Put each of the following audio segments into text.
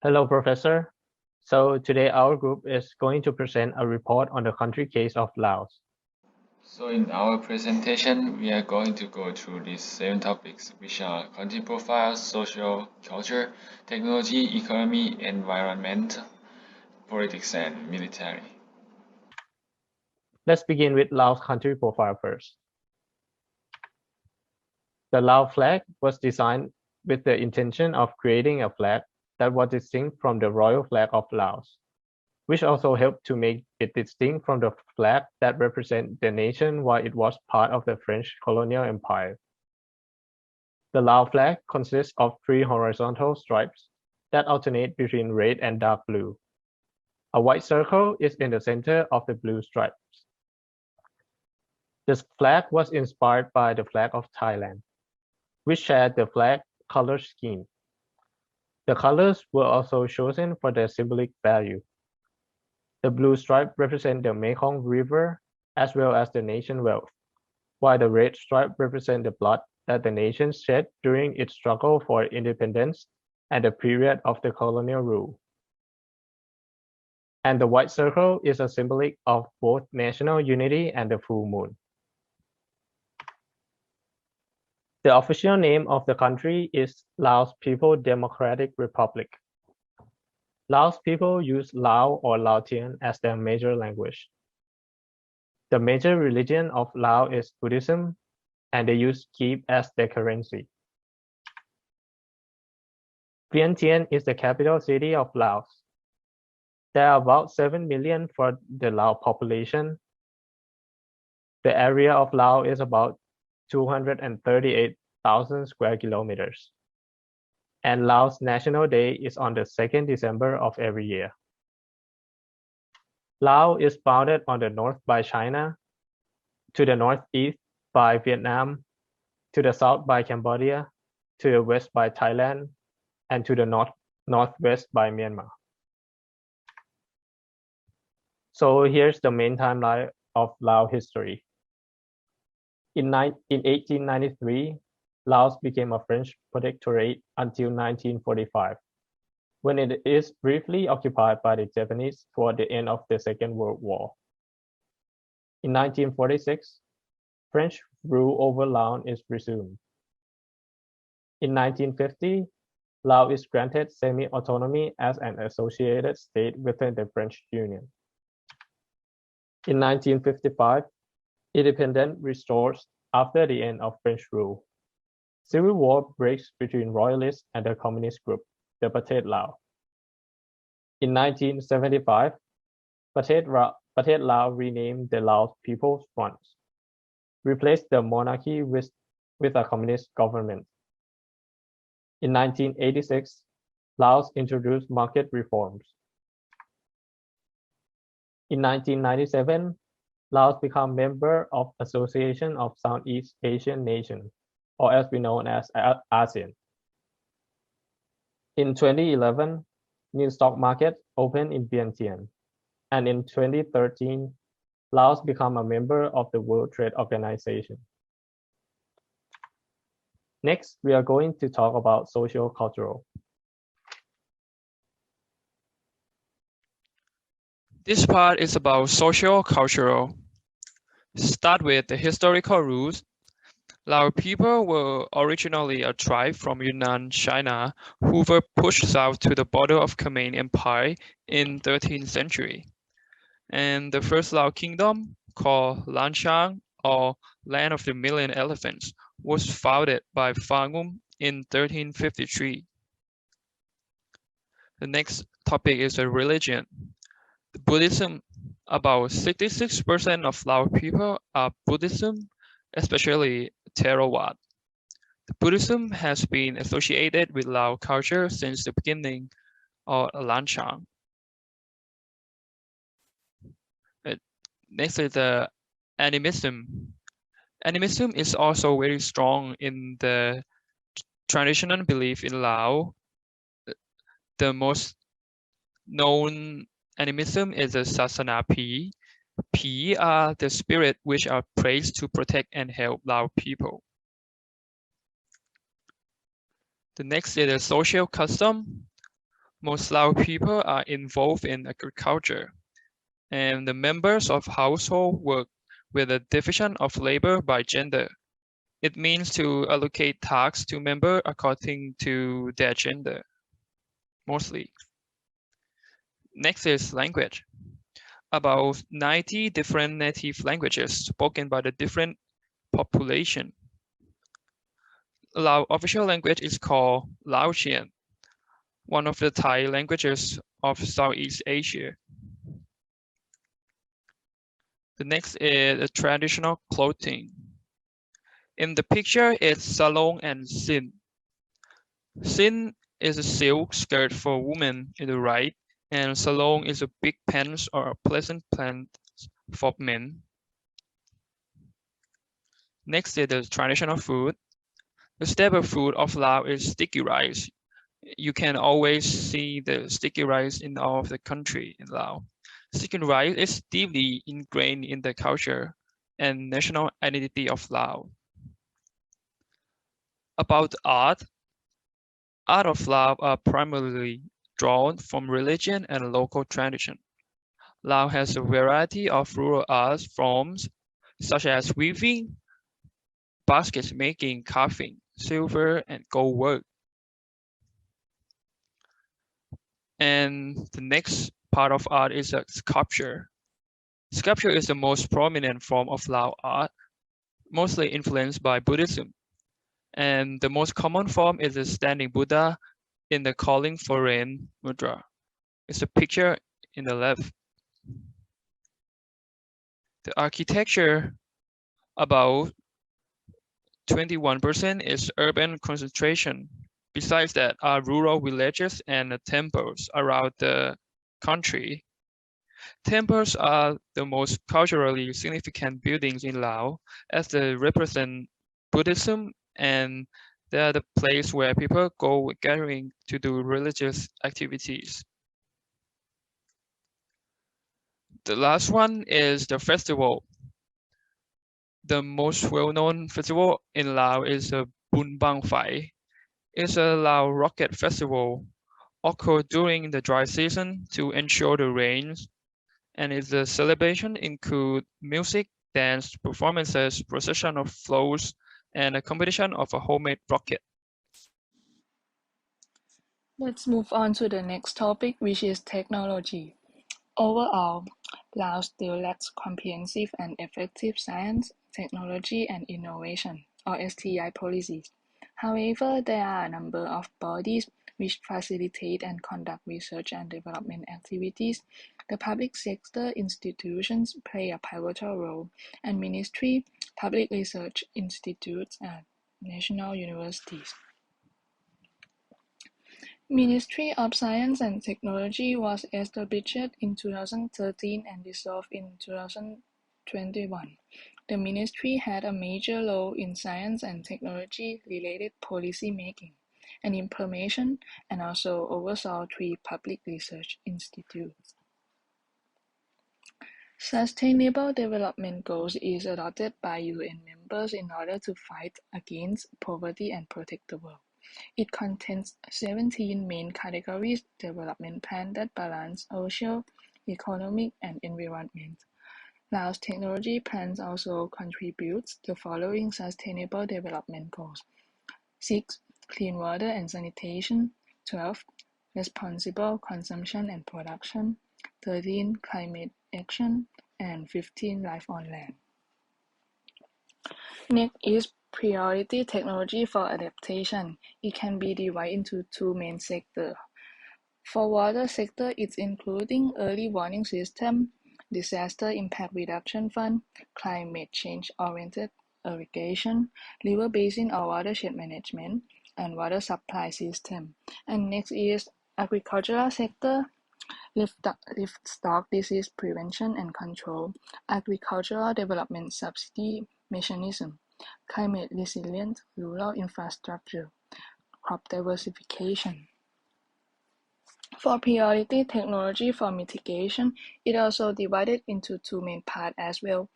Hello, Professor. So today our group is going to present a report on the country case of Laos. So in our presentation, we are going to go through these 7 topics, which are country profile, social, culture, technology, economy, environment, politics, and military. Let's begin with Laos country profile first. The Lao flag was designed with the intention of creating a flag that was distinct from the royal flag of Laos, which also helped to make it distinct from the flag that represents the nation while it was part of the French colonial empire. The Lao flag consists of 3 horizontal stripes that alternate between red and dark blue. A white circle is in the center of the blue stripes. This flag was inspired by the flag of Thailand, which shared the flag color scheme. The colors were also chosen for their symbolic value. The blue stripe represents the Mekong River as well as the nation wealth, while the red stripe represents the blood that the nation shed during its struggle for independence and the period of the colonial rule. And the white circle is a symbolic of both national unity and the full moon. The official name of the country is Laos People Democratic Republic. Laos people use Lao or Laotian as their major language. The major religion of Lao is Buddhism, and they use kyip as their currency. Vientiane is the capital city of Laos. There are about 7 million for the Lao population. The area of Laos is about 238,000 square kilometers. And Laos National Day is on the 2nd December of every year. Laos is bounded on the north by China, to the northeast by Vietnam, to the south by Cambodia, to the west by Thailand, and to the northwest by Myanmar. So here's the main timeline of Lao history. In 1893, Laos became a French protectorate until 1945, when it is briefly occupied by the Japanese toward the end of the Second World War. In 1946, French rule over Laos is resumed. In 1950, Laos is granted semi-autonomy as an associated state within the French Union. In 1955, independence restores after the end of French rule. Civil war breaks between royalists and the communist group, the Pathet Lao. In 1975, Pathet Lao renamed the Laos People's Front, replaced the monarchy with a communist government. In 1986, Laos introduced market reforms. In 1997, Laos became member of Association of Southeast Asian Nations, or as we know as ASEAN. In 2011, new stock market opened in Vientiane, and in 2013, Laos became a member of the World Trade Organization. Next, we are going to talk about socio-cultural. This part is about social-cultural. Start with the historical roots. Lao people were originally a tribe from Yunnan, China, who were pushed south to the border of Khmer Empire in 13th century. And the first Lao kingdom, called Lanchang, or Land of the Million Elephants, was founded by Phang in 1353. The next topic is the religion. Buddhism. About 66% of Lao people are Buddhism, especially Theravada. Buddhism has been associated with Lao culture since the beginning of Lanchang. Next is the animism. Animism is also very strong in the traditional belief in Lao. The most known animism is the Sasana Pi. Pi are the spirit which are praised to protect and help Lao people. The next is the social custom. Most Lao people are involved in agriculture, and the members of household work with a division of labor by gender. It means to allocate tasks to members according to their gender, mostly. Next is language. About 90 different native languages spoken by the different population. Lao official language is called Laotian, one of the Thai languages of Southeast Asia. The next is traditional clothing. In the picture, it's sarong and sin. Sin is a silk skirt for women in the right, and sarong is a big pants or pleasant pants for men. Next is the traditional food. The staple food of Lao is sticky rice. You can always see the sticky rice in all of the country in Laos. Sticky rice is deeply ingrained in the culture and national identity of Laos. About art of Laos are primarily drawn from religion and local tradition. Laos has a variety of rural art forms such as weaving, basket making, carving, silver and gold work. And the next part of art is sculpture. Sculpture is the most prominent form of Lao art, mostly influenced by Buddhism. And the most common form is the standing Buddha in the calling for rain mudra. It's a picture in the left. The architecture, about 21% is urban concentration. Besides that are rural villages and temples around the country. Temples are the most culturally significant buildings in Laos as they represent Buddhism and they are the place where people go gathering to do religious activities. The last one is the festival. The most well-known festival in Laos is the Bun Bang Phai. It's a Lao rocket festival occurred during the dry season to ensure the rains, and its celebration include music, dance, performances, procession of floats, and a competition of a homemade rocket. Let's move on to the next topic, which is technology. Overall, Laos still lacks comprehensive and effective science, technology, and innovation, or STI policies. However, there are a number of bodies which facilitate and conduct research and development activities. The public sector institutions play a pivotal role, and ministry, public research institutes, and national universities. Ministry of Science and Technology was established in 2013 and dissolved in 2021. The ministry had a major role in science and technology-related policy making and implementation, and also oversaw 3 public research institutes. Sustainable Development Goals is adopted by UN members in order to fight against poverty and protect the world. It contains 17 main categories development plan that balance social, economic, and environment. Laos technology plans also contributes the following Sustainable Development Goals: 6. Clean water and sanitation. 12. Responsible consumption and production. 13. Climate action. And 15. Life on land. Next is priority technology for adaptation. It can be divided into 2 main sectors. For water sector, it's including early warning system, disaster impact reduction fund, climate change oriented irrigation, river basin or watershed management, and water supply system. And next is agricultural sector, livestock disease prevention and control, agricultural development subsidy mechanism, climate resilient rural infrastructure, crop diversification. For priority technology for mitigation, it also divided into 2 main parts as well.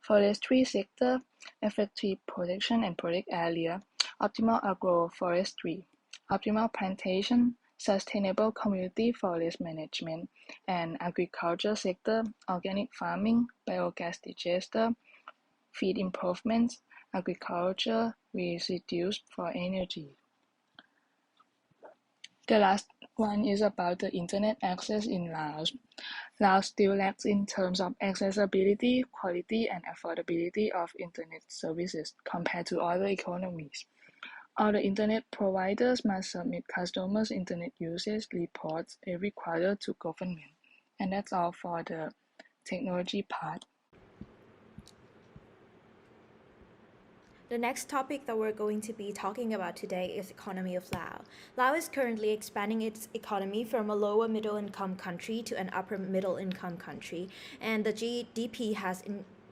Forestry sector, effective protection and protect area, optimal agroforestry, optimal plantation, sustainable community forest management, and agriculture sector, organic farming, biogas digester, feed improvements, agriculture residues for energy. The last one is about the internet access in Laos. Laos still lacks in terms of accessibility, quality, and affordability of internet services compared to other economies. All the internet providers must submit customers' internet usage reports every quarter to government. And that's all for the technology part. The next topic that we're going to be talking about today is economy of Laos. Laos is currently expanding its economy from a lower middle income country to an upper middle income country, and the GDP has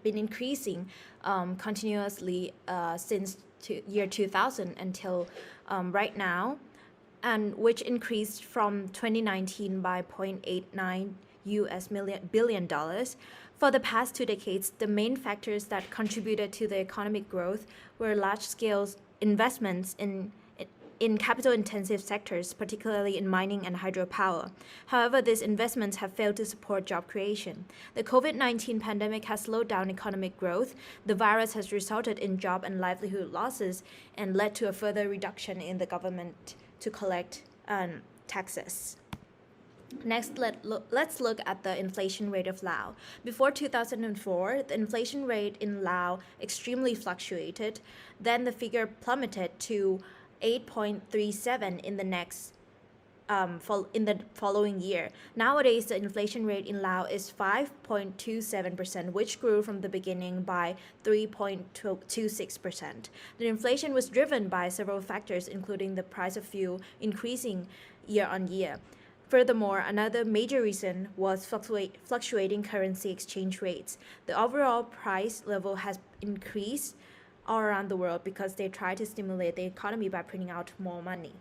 been increasing continuously since year 2000 until right now, and which increased from 2019 by 0.89 billion dollars. For the past 2 decades, the main factors that contributed to the economic growth were large-scale investments in capital-intensive sectors, particularly in mining and hydropower. However, these investments have failed to support job creation. The COVID-19 pandemic has slowed down economic growth. The virus has resulted in job and livelihood losses and led to a further reduction in the government to collect taxes. Next, let's look at the inflation rate of Laos. Before 2004, the inflation rate in Laos extremely fluctuated. Then the figure plummeted to 8.37 in the following year. Nowadays, the inflation rate in Laos is 5.27%, which grew from the beginning by 3.26%. The inflation was driven by several factors, including the price of fuel increasing year on year. Furthermore, another major reason was fluctuating currency exchange rates. The overall price level has increased all around the world because they try to stimulate the economy by printing out more money.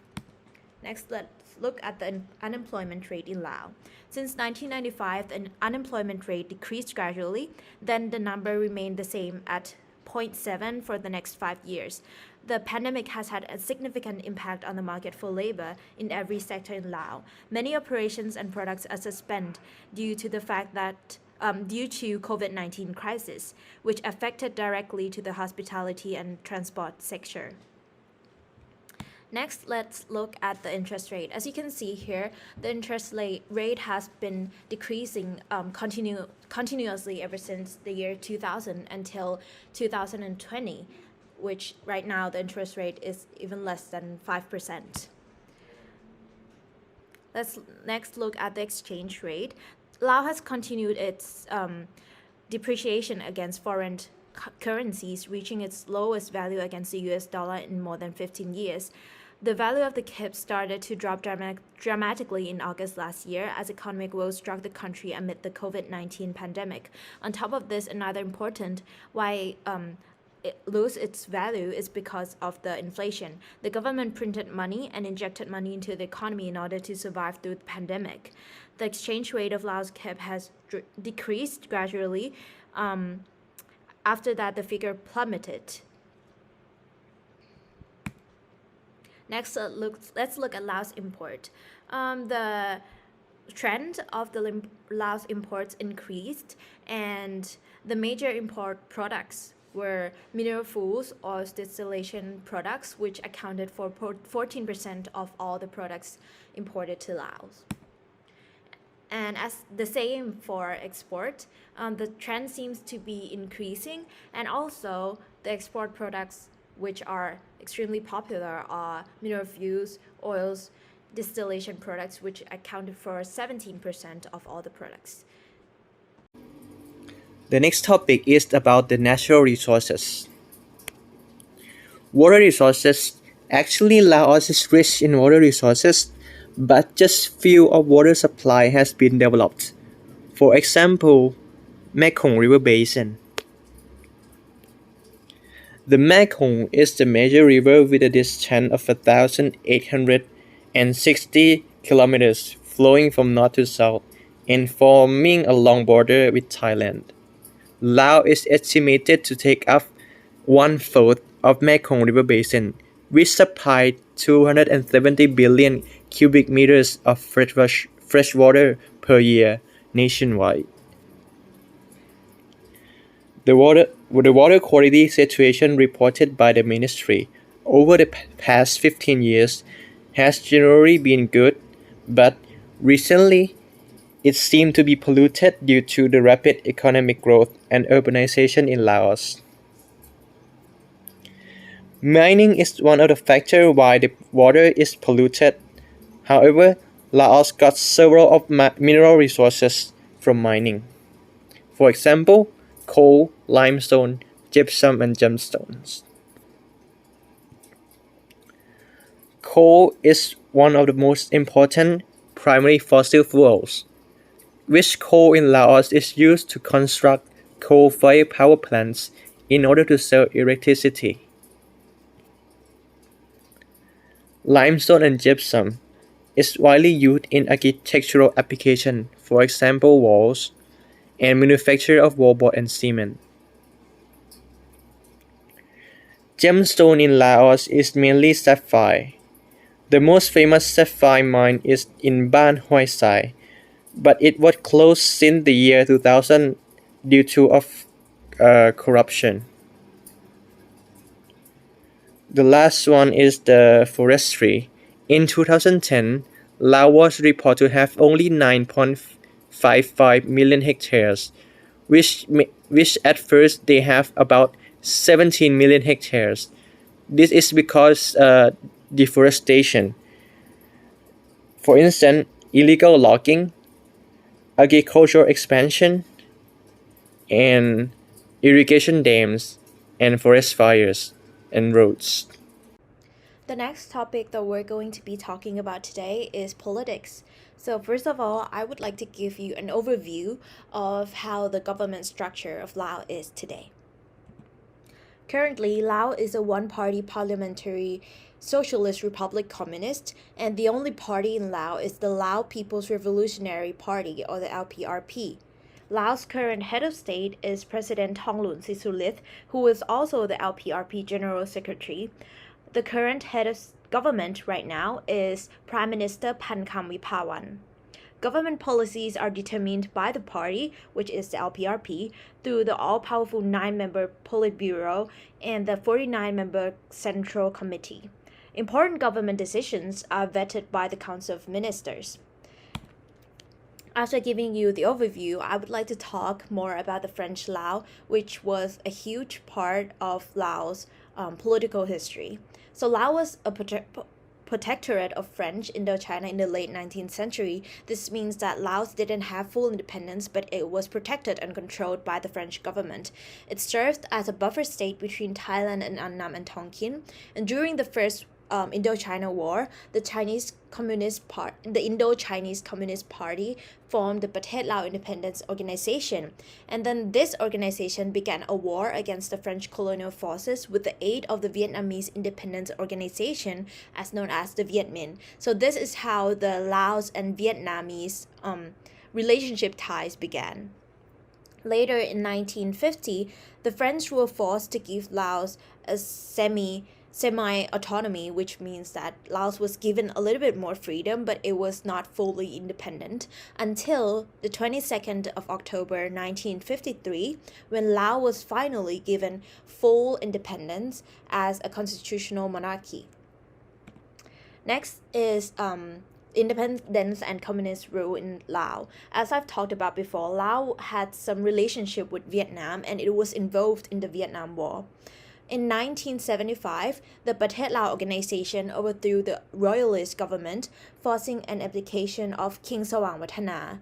Next, let's look at the unemployment rate in Laos. Since 1995, the unemployment rate decreased gradually, then the number remained the same at 0.7 for the next 5 years. The pandemic has had a significant impact on the market for labor in every sector in Laos. Many operations and products are suspended due to the fact that due to COVID-19 crisis, which affected directly to the hospitality and transport sector. Next, let's look at the interest rate. As you can see here, the interest rate has been decreasing continuously ever since the year 2000 until 2020, which right now the interest rate is even less than 5%. Let's next look at the exchange rate. Laos has continued its depreciation against foreign currencies, reaching its lowest value against the US dollar in more than 15 years. The value of the KIP started to drop dramatically in August last year as economic woes struck the country amid the COVID-19 pandemic. On top of this, another important why it lose its value is because of the inflation. The government printed money and injected money into the economy in order to survive through the pandemic. The exchange rate of Laos KIP has decreased gradually. After that, the figure plummeted. Next, let's look at Laos import. The trend of the Laos imports increased, and the major import products were mineral fuels, oil distillation products, which accounted for 14% of all the products imported to Laos. And as the same for export, the trend seems to be increasing, and also the export products which are extremely popular are mineral fuels, oils, distillation products, which accounted for 17% of all the products. The next topic is about the natural resources. Water resources. Actually, Laos is rich in water resources, but just few of water supply has been developed. For example, Mekong River Basin. The Mekong is the major river with a distance of 1,860 kilometers, flowing from north to south and forming a long border with Thailand. Laos is estimated to take up 1/4 of Mekong River Basin, which supplies 270 billion cubic meters of fresh water per year nationwide. The water quality situation reported by the ministry over the past 15 years has generally been good, but recently it seemed to be polluted due to the rapid economic growth and urbanization in Laos. Mining is one of the factors why the water is polluted. However, Laos got several of mineral resources from mining. For example, coal, limestone, gypsum, and gemstones. Coal is one of the most important primary fossil fuels, which coal in Laos is used to construct coal-fired power plants in order to sell electricity. Limestone and gypsum is widely used in architectural applications, for example walls, and manufacture of wallboard and cement. Gemstone in Laos is mainly sapphire. The most famous sapphire mine is in Ban Hoi Sai, but it was closed since the year 2000 due to corruption. The last one is the forestry. In 2010, Laos was reported to have only 9.55 million hectares, which at first they have about 17 million hectares. This is because deforestation. For instance, illegal logging, agricultural expansion, and irrigation dams, and forest fires, and roads. The next topic that we're going to be talking about today is politics. So first of all, I would like to give you an overview of how the government structure of Laos is today. Currently, Laos is a one-party parliamentary Socialist Republic Communist, and the only party in Laos is the Lao People's Revolutionary Party, or the LPRP. Laos' current head of state is President Thongloun Sisoulith, who is also the LPRP General Secretary. The current head of government right now is Prime Minister Pankam Vipawan. Government policies are determined by the party, which is the LPRP, through the all-powerful 9-member Politburo and the 49-member Central Committee. Important government decisions are vetted by the Council of Ministers. After giving you the overview, I would like to talk more about the French Lao, which was a huge part of Laos' political history. So Laos was a protectorate of French Indochina in the late 19th century. This means that Laos didn't have full independence, but it was protected and controlled by the French government. It served as a buffer state between Thailand and Annam and Tonkin. And during the first Indochina War, the Indo-Chinese Communist Party formed the Pathet Lao Independence Organization, and then this organization began a war against the French colonial forces with the aid of the Vietnamese Independence Organization, as known as the Viet Minh. So this is how the Laos and Vietnamese relationship ties began. Later in 1950, the French were forced to give Laos a semi-autonomy, which means that Laos was given a little bit more freedom, but it was not fully independent until the 22nd of October 1953, when Laos was finally given full independence as a constitutional monarchy. Next is independence and communist rule in Laos. As I've talked about before, Laos had some relationship with Vietnam, and it was involved in the Vietnam War. In 1975, the Pathet Lao organization overthrew the royalist government, forcing an abdication of King Sawang Wattana.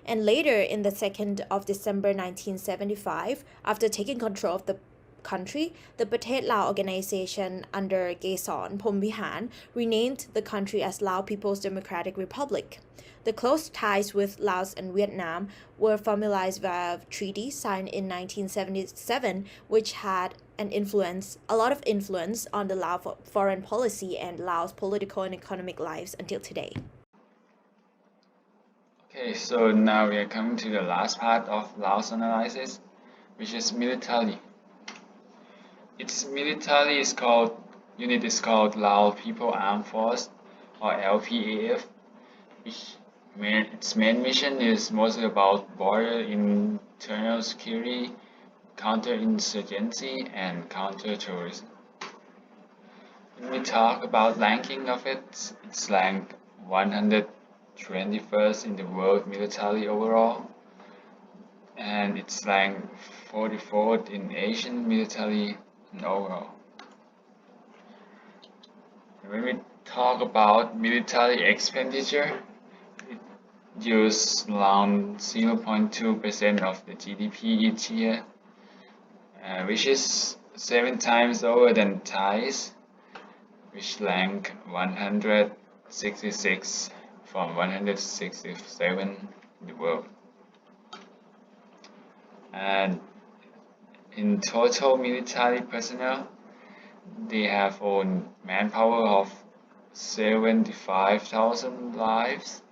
And later, in the 2nd of December 1975, after taking control of the country, the Pathet Lao organization under Gason Phomvihan renamed the country as Lao People's Democratic Republic. The close ties with Laos and Vietnam were formalized via a treaty signed in 1977, which had a lot of influence on the Lao foreign policy and Laos political and economic lives until today. Okay, so now we are coming to the last part of Laos analysis, which is military. Its military unit is called Lao People Armed Force, or LPAF, which its main mission is mostly about border internal security, counterinsurgency, and counter-terrorism. When we talk about ranking of it, it's ranked 121st in the world military overall, and it's ranked 44th in Asian military overall. When we talk about military expenditure, it uses around 0.2% of the GDP each year, which is 7 times lower than Thai's, which rank 166 from 167 in the world. And in total military personnel, they have own manpower of 75,000 lives,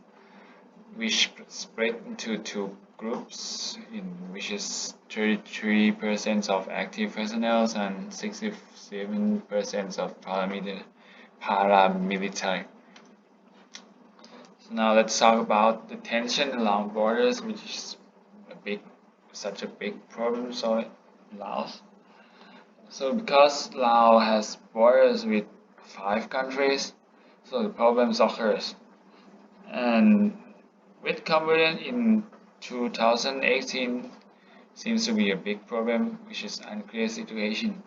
which spread into 2 groups, in which is 33% of active personnel and 67% of paramilitary. So now let's talk about the tension along borders, which is such a big problem in Laos. So because Laos has borders with 5 countries, so the problems occurs. And with Cambodia in 2018 seems to be a big problem, which is unclear situation.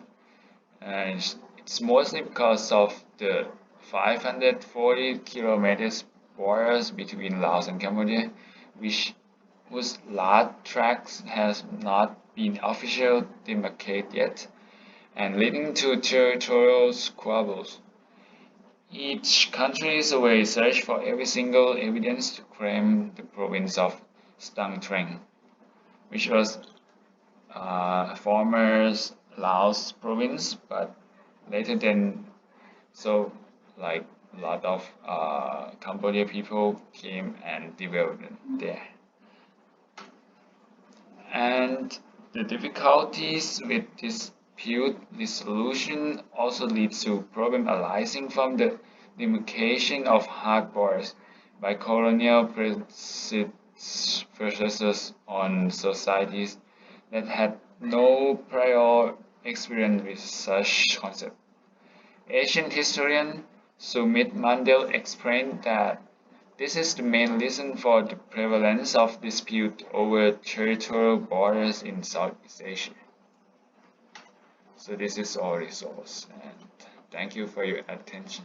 And it's mostly because of the 540 kilometers borders between Laos and Cambodia, whose large tracts has not been officially demarcated yet, and leading to territorial squabbles. Each country is away search for every single evidence to claim the province of Stung Treng, which was former Laos province, but later then, so like a lot of Cambodia people came and developed there. And the difficulties with dispute resolution also leads to problem arising from the demarcation of hard borders by colonial predecessors on societies that had no prior experience with such concept. Asian historian Sumit Mandel explained that this is the main reason for the prevalence of dispute over territorial borders in Southeast Asia. So this is our resource, and thank you for your attention.